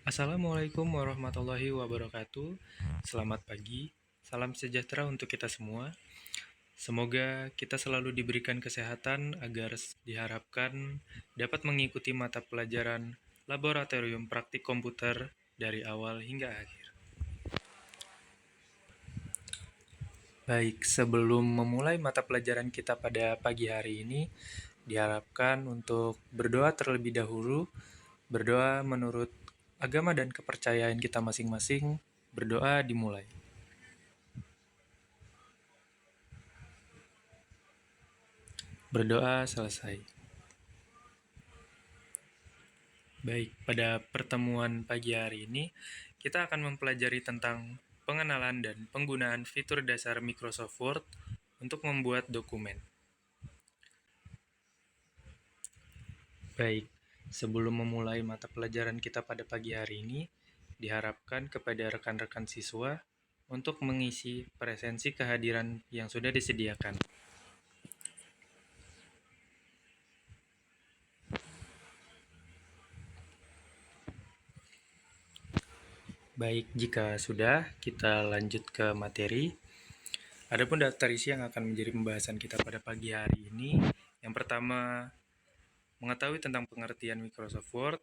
Assalamualaikum warahmatullahi wabarakatuh. Selamat pagi, salam sejahtera untuk kita semua. Semoga kita selalu diberikan kesehatan agar diharapkan dapat mengikuti mata pelajaran laboratorium praktik komputer dari awal hingga akhir. Baik, sebelum memulai mata pelajaran kita pada pagi hari ini, diharapkan untuk berdoa terlebih dahulu. Berdoa menurut agama dan kepercayaan kita masing-masing. Berdoa dimulai. Berdoa selesai. Baik, pada pertemuan pagi hari ini, kita akan mempelajari tentang pengenalan dan penggunaan fitur dasar Microsoft Word untuk membuat dokumen. Baik, sebelum memulai mata pelajaran kita pada pagi hari ini, diharapkan kepada rekan-rekan siswa untuk mengisi presensi kehadiran yang sudah disediakan. Baik, jika sudah, kita lanjut ke materi. Adapun daftar isi yang akan menjadi pembahasan kita pada pagi hari ini, yang pertama, mengetahui tentang pengertian Microsoft Word,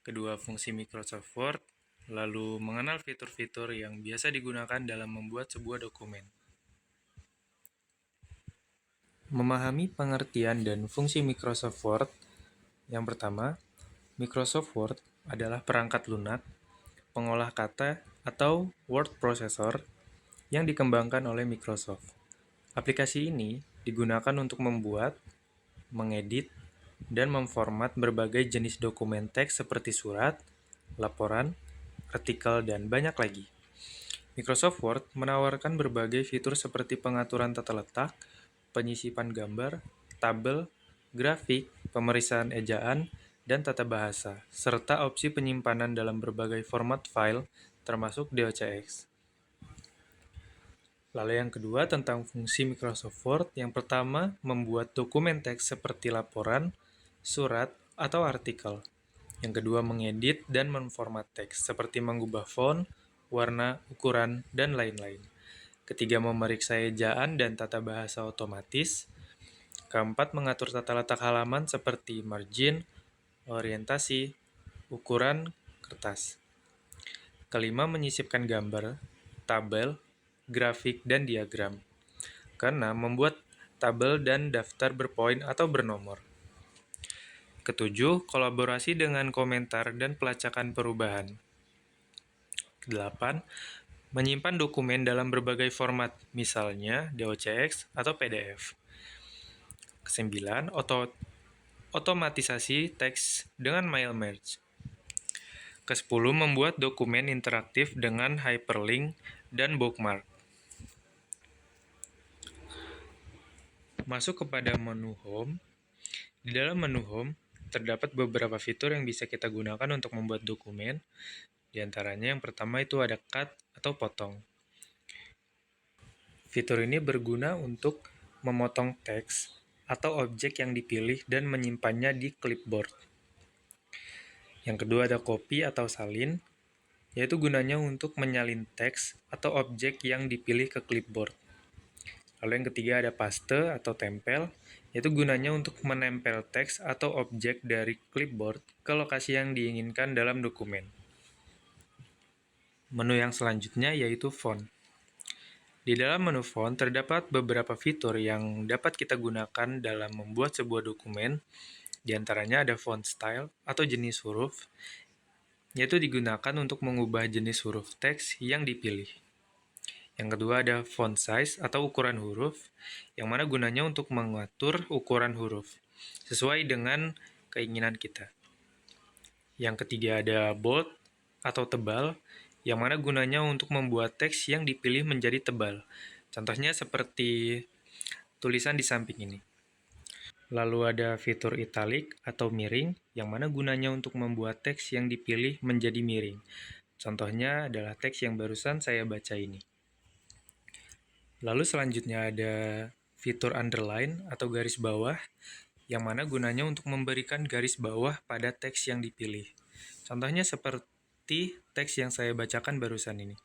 kedua, fungsi Microsoft Word, lalu mengenal fitur-fitur yang biasa digunakan dalam membuat sebuah dokumen. Memahami pengertian dan fungsi Microsoft Word, yang pertama, Microsoft Word adalah perangkat lunak, pengolah kata, atau word processor yang dikembangkan oleh Microsoft. Aplikasi ini digunakan untuk membuat, mengedit, dan memformat berbagai jenis dokumen teks seperti surat, laporan, artikel, dan banyak lagi. Microsoft Word menawarkan berbagai fitur seperti pengaturan tata letak, penyisipan gambar, tabel, grafik, pemeriksaan ejaan, dan tata bahasa, serta opsi penyimpanan dalam berbagai format file, termasuk DOCX. Lalu yang kedua tentang fungsi Microsoft Word. Yang pertama, membuat dokumen teks seperti laporan, surat, atau artikel. Yang kedua, mengedit dan memformat teks seperti mengubah font, warna, ukuran, dan lain-lain. Ketiga, memeriksa ejaan dan tata bahasa otomatis. Keempat, mengatur tata letak halaman seperti margin, orientasi, ukuran, kertas. Kelima, menyisipkan gambar, tabel, grafik, dan diagram. Keenam, membuat tabel dan daftar berpoin atau bernomor. Ketujuh, kolaborasi dengan komentar dan pelacakan perubahan. Kedelapan, menyimpan dokumen dalam berbagai format, misalnya DOCX atau PDF. Kesembilan, otomatisasi teks dengan mail merge. Kesepuluh, membuat dokumen interaktif dengan hyperlink dan bookmark. Masuk kepada menu Home. Di dalam menu Home, terdapat beberapa fitur yang bisa kita gunakan untuk membuat dokumen. Di antaranya yang pertama itu ada cut atau potong. Fitur ini berguna untuk memotong teks atau objek yang dipilih dan menyimpannya di clipboard. Yang kedua ada copy atau salin, yaitu gunanya untuk menyalin teks atau objek yang dipilih ke clipboard. Lalu yang ketiga ada paste atau tempel, yaitu gunanya untuk menempel teks atau objek dari clipboard ke lokasi yang diinginkan dalam dokumen. Menu yang selanjutnya yaitu font. Di dalam menu font terdapat beberapa fitur yang dapat kita gunakan dalam membuat sebuah dokumen. Di antaranya ada font style atau jenis huruf, yaitu digunakan untuk mengubah jenis huruf teks yang dipilih. Yang kedua ada font size atau ukuran huruf, yang mana gunanya untuk mengatur ukuran huruf sesuai dengan keinginan kita. Yang ketiga ada bold atau tebal, yang mana gunanya untuk membuat teks yang dipilih menjadi tebal. Contohnya seperti tulisan di samping ini. Lalu ada fitur italic atau miring, yang mana gunanya untuk membuat teks yang dipilih menjadi miring. Contohnya adalah teks yang barusan saya baca ini. Lalu selanjutnya ada fitur underline atau garis bawah, yang mana gunanya untuk memberikan garis bawah pada teks yang dipilih. Contohnya seperti teks yang saya bacakan barusan ini.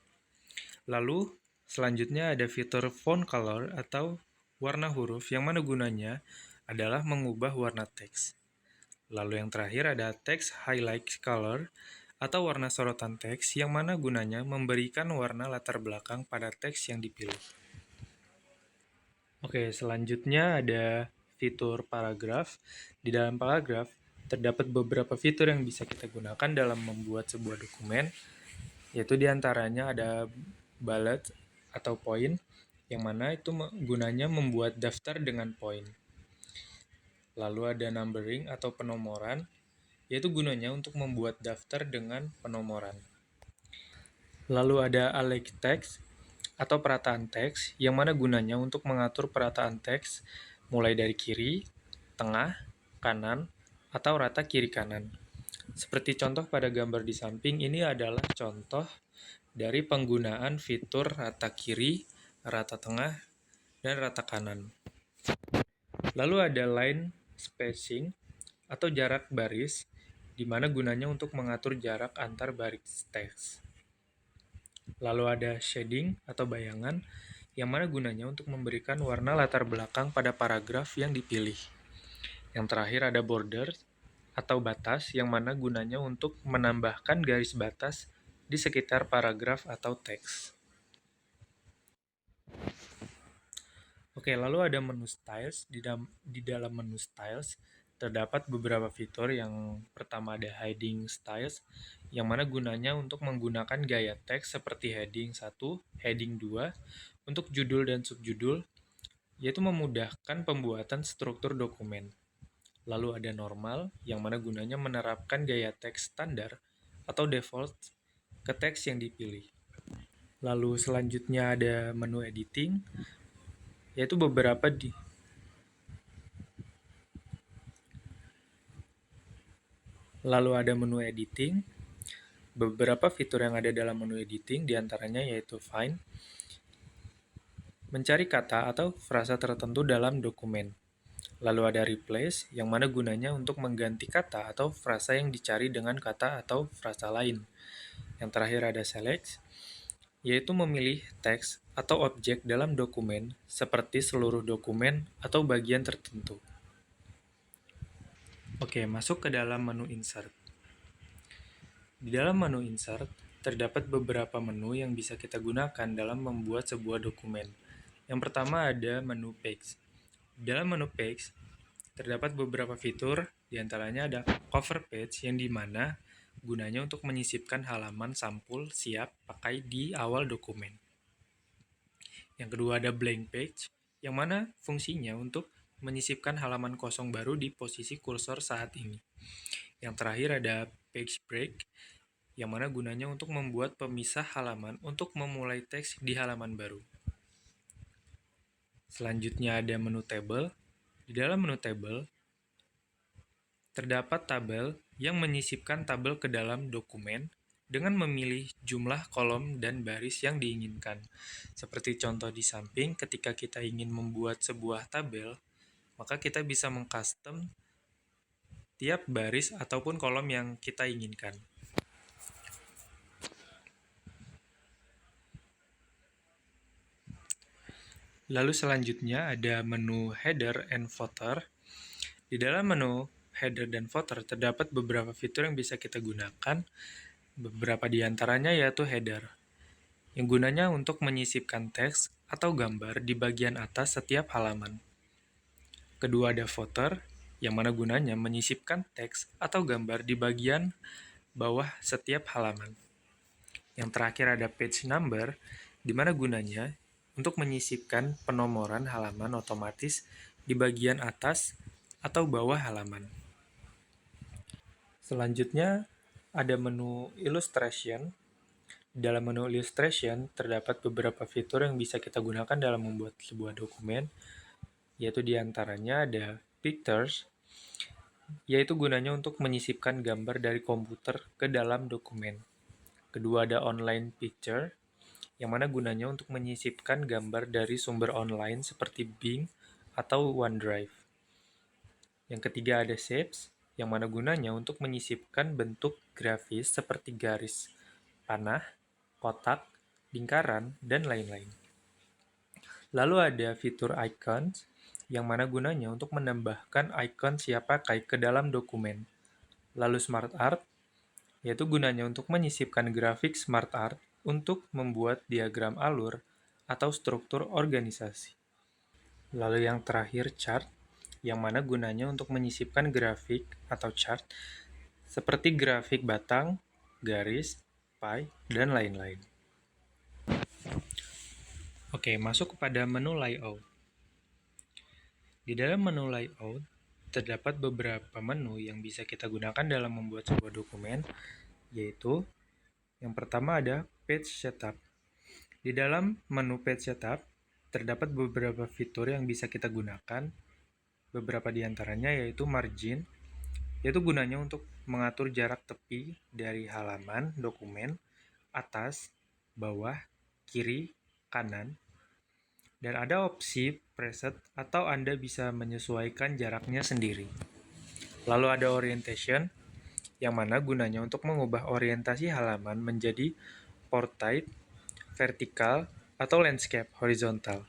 Lalu, selanjutnya ada fitur font color atau warna huruf yang mana gunanya adalah mengubah warna teks. Lalu yang terakhir ada text highlight color atau warna sorotan teks yang mana gunanya memberikan warna latar belakang pada teks yang dipilih. Oke, selanjutnya ada fitur paragraf. Di dalam paragraf, terdapat beberapa fitur yang bisa kita gunakan dalam membuat sebuah dokumen, yaitu diantaranya ada bullet atau poin, yang mana itu gunanya membuat daftar dengan poin. Lalu ada numbering atau penomoran, yaitu gunanya untuk membuat daftar dengan penomoran. Lalu ada alike text atau perataan teks, yang mana gunanya untuk mengatur perataan teks mulai dari kiri, tengah, kanan, atau rata kiri kanan. Seperti contoh pada gambar di samping, ini adalah contoh dari penggunaan fitur rata kiri, rata tengah, dan rata kanan. Lalu ada line spacing atau jarak baris, di mana gunanya untuk mengatur jarak antar baris teks. Lalu ada shading atau bayangan, yang mana gunanya untuk memberikan warna latar belakang pada paragraf yang dipilih. Yang terakhir ada border atau batas, yang mana gunanya untuk menambahkan garis batas di sekitar paragraf atau teks. Oke, lalu ada menu styles. Di dalam menu styles, terdapat beberapa fitur. Yang pertama ada heading styles, yang mana gunanya untuk menggunakan gaya teks seperti heading 1, heading 2, untuk judul dan subjudul, yaitu memudahkan pembuatan struktur dokumen. Lalu ada normal, yang mana gunanya menerapkan gaya teks standar atau default ke teks yang dipilih. Lalu selanjutnya ada menu editing, yaitu Lalu ada menu editing. Beberapa fitur yang ada dalam menu editing diantaranya yaitu find, mencari kata atau frasa tertentu dalam dokumen. Lalu ada replace, yang mana gunanya untuk mengganti kata atau frasa yang dicari dengan kata atau frasa lain. Yang terakhir ada select, yaitu memilih teks atau objek dalam dokumen seperti seluruh dokumen atau bagian tertentu. Oke, masuk ke dalam menu insert. Di dalam menu insert, terdapat beberapa menu yang bisa kita gunakan dalam membuat sebuah dokumen. Yang pertama ada menu page. Di dalam menu page, terdapat beberapa fitur, diantaranya ada cover page yang dimana gunanya untuk menyisipkan halaman sampul siap pakai di awal dokumen. Yang kedua ada blank page, yang mana fungsinya untuk menyisipkan halaman kosong baru di posisi kursor saat ini. Yang terakhir ada page break, yang mana gunanya untuk membuat pemisah halaman untuk memulai teks di halaman baru. Selanjutnya ada menu table. Di dalam menu table, terdapat tabel yang menyisipkan tabel ke dalam dokumen dengan memilih jumlah kolom dan baris yang diinginkan. Seperti contoh di samping, ketika kita ingin membuat sebuah tabel, maka kita bisa mengcustom tiap baris ataupun kolom yang kita inginkan. Lalu selanjutnya ada menu header and footer. Di dalam menu header dan footer terdapat beberapa fitur yang bisa kita gunakan. Beberapa di antaranya yaitu header, yang gunanya untuk menyisipkan teks atau gambar di bagian atas setiap halaman. Kedua ada footer, yang mana gunanya menyisipkan teks atau gambar di bagian bawah setiap halaman. Yang terakhir ada page number, di mana gunanya untuk menyisipkan penomoran halaman otomatis di bagian atas atau bawah halaman. Selanjutnya ada menu illustration. Di dalam menu illustration terdapat beberapa fitur yang bisa kita gunakan dalam membuat sebuah dokumen, yaitu diantaranya ada pictures, yaitu gunanya untuk menyisipkan gambar dari komputer ke dalam dokumen. Kedua ada online picture, yang mana gunanya untuk menyisipkan gambar dari sumber online seperti Bing atau OneDrive. Yang ketiga ada shapes, yang mana gunanya untuk menyisipkan bentuk grafis seperti garis, panah, kotak, lingkaran, dan lain-lain. Lalu ada fitur icons, yang mana gunanya untuk menambahkan icon siap pakai ke dalam dokumen. Lalu smart art, yaitu gunanya untuk menyisipkan grafik smart art untuk membuat diagram alur atau struktur organisasi. Lalu yang terakhir chart, yang mana gunanya untuk menyisipkan grafik atau chart seperti grafik batang, garis, pie, dan lain-lain. Oke, masuk kepada menu layout. Di dalam menu layout, terdapat beberapa menu yang bisa kita gunakan dalam membuat sebuah dokumen, yaitu yang pertama ada Page Setup. Di dalam menu Page Setup, terdapat beberapa fitur yang bisa kita gunakan. Beberapa di antaranya yaitu margin, yaitu gunanya untuk mengatur jarak tepi dari halaman dokumen, atas, bawah, kiri, kanan, dan ada opsi preset atau Anda bisa menyesuaikan jaraknya sendiri. Lalu ada orientation, yang mana gunanya untuk mengubah orientasi halaman menjadi portrait, vertikal, atau landscape horizontal.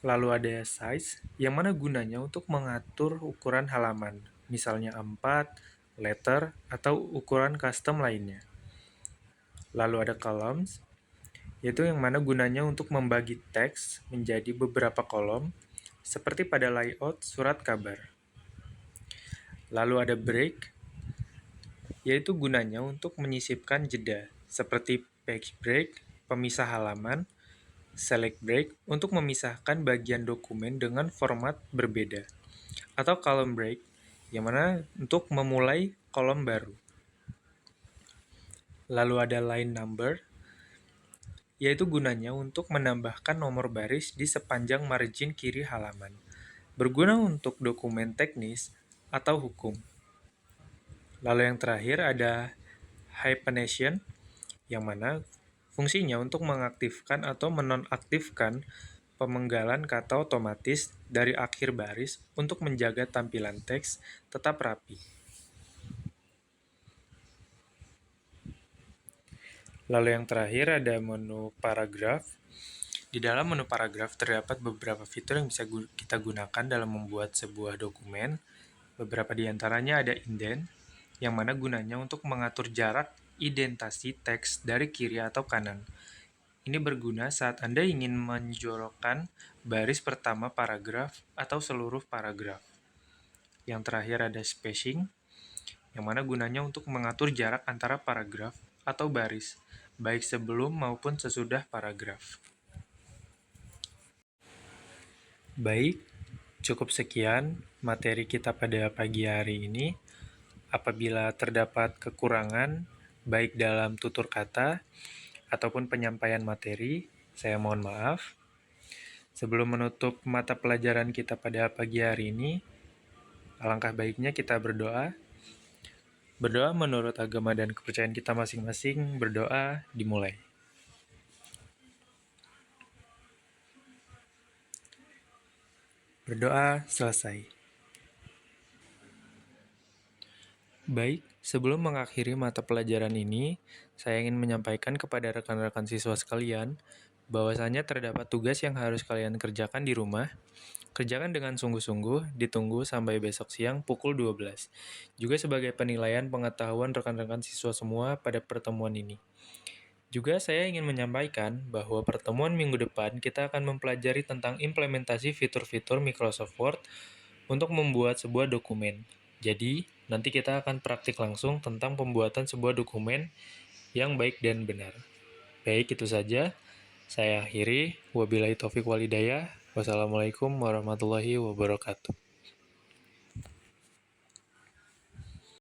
Lalu ada size, yang mana gunanya untuk mengatur ukuran halaman, misalnya A4, letter, atau ukuran custom lainnya. Lalu ada columns, yaitu yang mana gunanya untuk membagi teks menjadi beberapa kolom, seperti pada layout surat kabar. Lalu ada break, yaitu gunanya untuk menyisipkan jeda, seperti page break, pemisah halaman, select break untuk memisahkan bagian dokumen dengan format berbeda, atau column break, yang mana untuk memulai kolom baru. Lalu ada line number, yaitu gunanya untuk menambahkan nomor baris di sepanjang margin kiri halaman, berguna untuk dokumen teknis atau hukum. Lalu yang terakhir ada hyphenation, yang mana fungsinya untuk mengaktifkan atau menonaktifkan pemenggalan kata otomatis dari akhir baris untuk menjaga tampilan teks tetap rapi. Lalu yang terakhir ada menu paragraf. Di dalam menu paragraf terdapat beberapa fitur yang bisa kita gunakan dalam membuat sebuah dokumen. Beberapa di antaranya ada indent, yang mana gunanya untuk mengatur jarak indentasi teks dari kiri atau kanan. Ini berguna saat Anda ingin menjorokkan baris pertama paragraf atau seluruh paragraf. Yang terakhir ada spacing, yang mana gunanya untuk mengatur jarak antara paragraf atau baris, baik sebelum maupun sesudah paragraf. Baik, cukup sekian materi kita pada pagi hari ini. Apabila terdapat kekurangan, baik dalam tutur kata ataupun penyampaian materi, saya mohon maaf. Sebelum menutup mata pelajaran kita pada pagi hari ini, alangkah baiknya kita berdoa. Berdoa menurut agama dan kepercayaan kita masing-masing, berdoa dimulai. Berdoa selesai. Baik, sebelum mengakhiri mata pelajaran ini, saya ingin menyampaikan kepada rekan-rekan siswa sekalian bahwasanya terdapat tugas yang harus kalian kerjakan di rumah. Kerjakan dengan sungguh-sungguh, ditunggu sampai besok siang pukul 12. Juga sebagai penilaian pengetahuan rekan-rekan siswa semua pada pertemuan ini. Juga saya ingin menyampaikan bahwa pertemuan minggu depan kita akan mempelajari tentang implementasi fitur-fitur Microsoft Word untuk membuat sebuah dokumen. Jadi, nanti kita akan praktik langsung tentang pembuatan sebuah dokumen yang baik dan benar. Baik, itu saja. Saya akhiri. Wabillahi taufiq walhidayah. Wassalamualaikum warahmatullahi wabarakatuh.